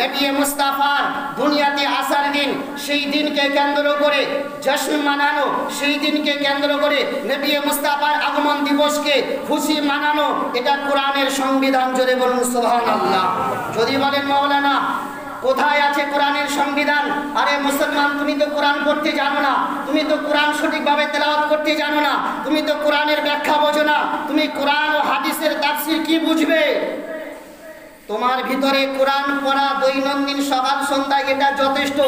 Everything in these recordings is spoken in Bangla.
নবী মুস্তাফার দুনিয়াতে আসার দিন, সেই দিনকে কেন্দ্র করে জশ্ন মানানো, সেই দিনকে কেন্দ্র করে নবী মুস্তাফার আগমন দিবসকে খুশি মানানো, এটা কোরআনের সংবিধান। জোরে বলুন সুবহানাল্লাহ। যদি বলেন মাওলানা কোথায় আছে কোরআনের সংবিধান? আরে মুসলমান, তুমি তো কোরআন পড়তে জানো না, তুমি তো কোরআন সঠিকভাবে তেলাওয়াত করতে জানো না, তুমি তো কোরআনের ব্যাখ্যা বোঝো না, তুমি কোরআন ও হাদিসের তাফসীর কি বুঝবে? তোমার ভিতরে কোরআন পড়া দৈনন্দিন সকাল সন্ধ্যায় এটা যথেষ্ট।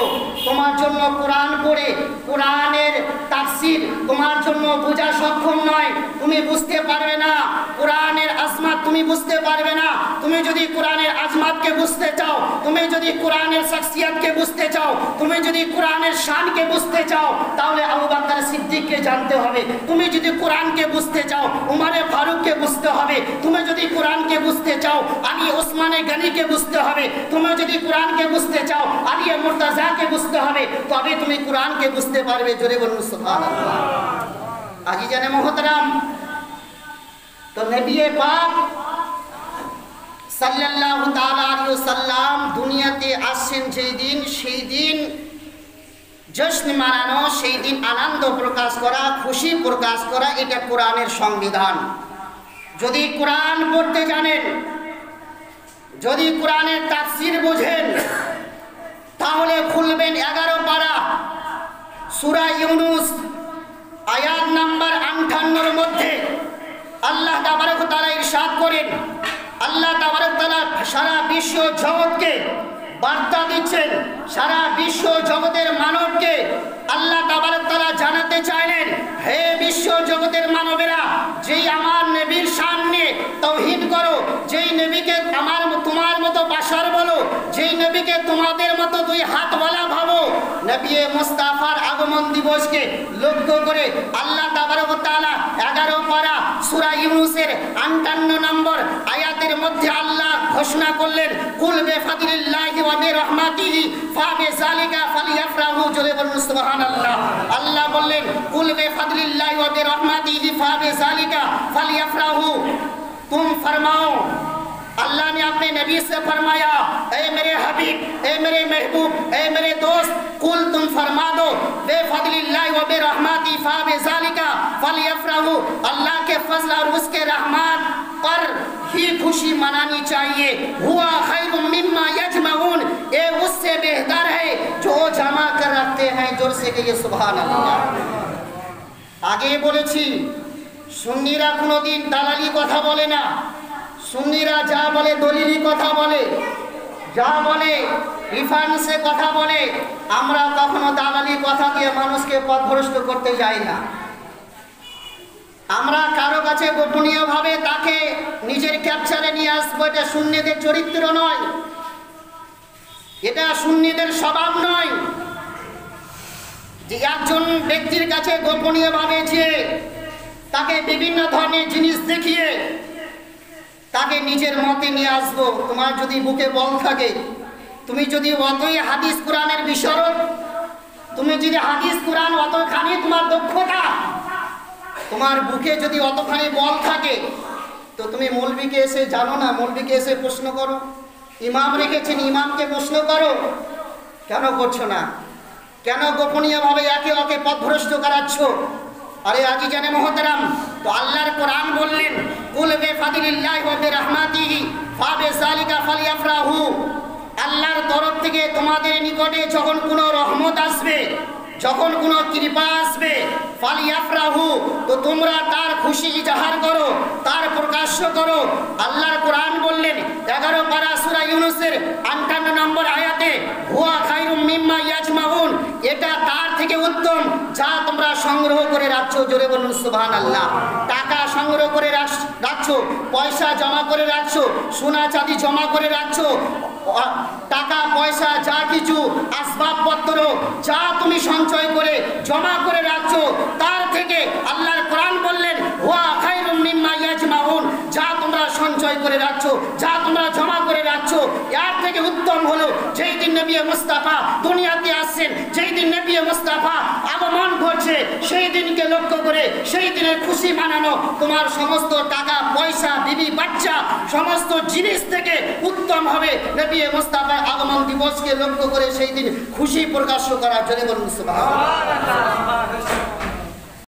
তোমার জন্য কোরআন পড়ে কোরআনের তাফসীর তোমার জন্য বোঝা সক্ষম নয়, তুমি বুঝতে পারবে না কোরআনের আজমাত, তুমি বুঝতে পারবে না। তুমি যদি কোরআনের আজমাতকে বুঝতে চাও, তুমি যদি কোরআনের শখসিয়তকে বুঝতে চাও, তুমি যদি কোরআনের শানকে বুঝতে চাও, তাহলে আবু বকর সিদ্দিককে জানতে হবে। তুমি যদি কোরআনকে বুঝতে চাও, উমরে ফারুককে বুঝতে হবে। তুমি যদি কোরআনকে বুঝতে চাও, আলী ওসমানে গনিকে বুঝতে হবে। তুমি যদি কোরআনকে বুঝতে চাও, আলী মুর্তজাকে বুঝতে হবে, তবে তুমি কোরআনকে বুঝতে পারবে। জোরে বলুন সুবহানাল্লাহ। আজিজানে মুহতারাম, তো নবী পাক সাল্লাল্লাহু তাআলা আলাইহি ওয়াসাল্লাম দুনিয়াতে আসছেন যেই দিন, সেই দিন জশ্ন মানানো, সেই দিন আনন্দ প্রকাশ করা, খুশি প্রকাশ করা, এটা কোরআনের সংবিধান। যদি কোরআন পড়তে জানেন, যদি কোরআনের তাফসীর বোঝেন, তাহলে খুলবেন 11 পারা সূরা ইউনূস আয়াত নাম্বার 58 এর মধ্যে আল্লাহ তাবারক ওয়া তাআলা ইরশাদ করেন, আল্লাহ তাবারক ওয়া তাআলা সারা বিশ্ব জগৎকে বার্তা দিচ্ছেন, সারা বিশ্ব জগতের মানবকে আল্লাহ তাবারক ওয়া তাআলা জানাতে চাইলেন, হে বিশ্ব জগতের মানবেরা, যেই আমার নবীর সামনে তাওহীদ করো, যেই নবীকে তোমার মতো বাশার বলো, যেই নবীকে তোমাদের মতো দুই হাতওয়ালা ভাবো, নবী মুস্তাফার আগমন দিবসকে লক্ষ্য করে আল্লাহ তাবারক ওয়া তাআলা 11 পারা সূরা ইউনূসের 58 নম্বর আয়াতের মধ্যে আল্লাহ ঘোষণা করলেন, কুল বিফাদলিল্লাহি ওয়া বিরহমাতিহি ফাবিযালিকা ফালিয়াফরাহু। জোরে বলুন সুবহানাল্লাহ। আল্লাহ বললেন, কুল বিফাদলিল্লাহি ওয়া বিরহমাতিহি ফাবিযালিকা ফালিয়াফরাহু। तुम फरमाओ, अल्लाह ने अपने नबी से फरमाया, ए मेरे हबीब, ए मेरे महबूब, ए मेरे दोस्त, कुल तुम फरमा दो, बेफदलिल्लाहि व बिरहमतिही फबिज़ालिका फलियफरहू, अल्लाह के फजल और उसके रहमत पर ही खुशी मनानी चाहिए। हुआ खैरुम मिम्मा यजमाऊन, ये उससे बेहतर है जो जमा कर रखते हैं। जोर से कहिए सुभान अल्लाह। आगे বলেছি, সুন্নিরা কোনোদিন দালালি কথা বলে না। সুন্নিরা যা বলে দলিলি কথা বলে, যা বলে রিফারেন্সে কথা বলে। আমরা কখনো দালালি কথা দিয়ে মানুষকে পথভ্রষ্ট করতে যাই না। আমরা কারো কাছে গোপনীয়ভাবে তাকে নিজের ক্যাপচারে নিয়ে আসবো, এটা সুন্নিদের চরিত্র নয়, এটা সুন্নিদের স্বভাব নয়। যে একজন ব্যক্তির কাছে গোপনীয়ভাবে যে তাকে বিভিন্ন ধরনের জিনিস দেখিয়ে তাকে নিজের মতে নিয়ে আসবো। তোমার যদি বুকে বল থাকে, তুমি যদি অতই হাদিস কোরআনের বিশারদ, তুমি যদি হাদিস কোরআন অতখানি তোমার দক্ষতা, তোমার বুকে যদি অতখানি বল থাকে, তো তুমি মৌলবীকে এসে জানো না, মৌলবীকে এসে প্রশ্ন করো। ইমাম রেখেছেন, ইমামকে প্রশ্ন করো। কেন করছো না? কেন গোপনীয়ভাবে একে ওকে পথভ্রষ্ট করাচ্ছ? আরে আজিজানে মুহতারাম, তো আল্লাহর কোরআন বললেন, কুল বিফাদলিল্লাহি ওয়া বিরহমাতিহি ফাবিযালিকা ফালিয়াফরাহু। আল্লাহর তরফ থেকে তোমাদের নিকটে যখন কোনো রহমত আসবে, যখন কোনো কৃপা আসবে, ফালিয়াফরাহু, তো তোমরা তার খুশি ইজহার করো, তার প্রকাশ্য করো। আল্লাহর কোরআন বললেন 11 পারা সূরা ইউনূসের 58 নম্বর আয়াতে, হুয়া খায়রুম মিম্মা ইয়াজমাউন, এটা তার থেকে উত্তম যা তোমরা সংগ্রহ করে রাখছো। জোরে বলুন সুবহানাল্লাহ। টাকা সংগ্রহ করে রাখছো, পয়সা জমা করে রাখছো, সোনা চাঁদি জমা করে রাখছো, টাকা পয়সা যা কিছু আসবাবপত্র যা তুমি সঞ্চয় করে জমা করে রাখছো, তার থেকে আল্লাহর কোরআন বললেন, হুয়া খায়রুম মিম্মা ইয়াজমাউন, যা তোমরা সঞ্চয় করে রাখছো, যা তোমরা জমা করে রাখছো, এর থেকে থেকে উত্তম হলো যেই দিন নবী মুস্তাফা দুনিয়াতে আসছেন, যেই দিন নবী মুস্তাফা আগমন ঘটছে, সেই দিনকে লক্ষ্য করে সেই দিনের খুশি মানানো তোমার সমস্ত টাকা পয়সা বিবি বাচ্চা সমস্ত জিনিস থেকে উত্তম হবে নবী মুস্তাফার আগমন দিবসকে লক্ষ্য করে সেই দিন খুশি প্রকাশ করার জন্য বলুন সুবহানাল্লাহ।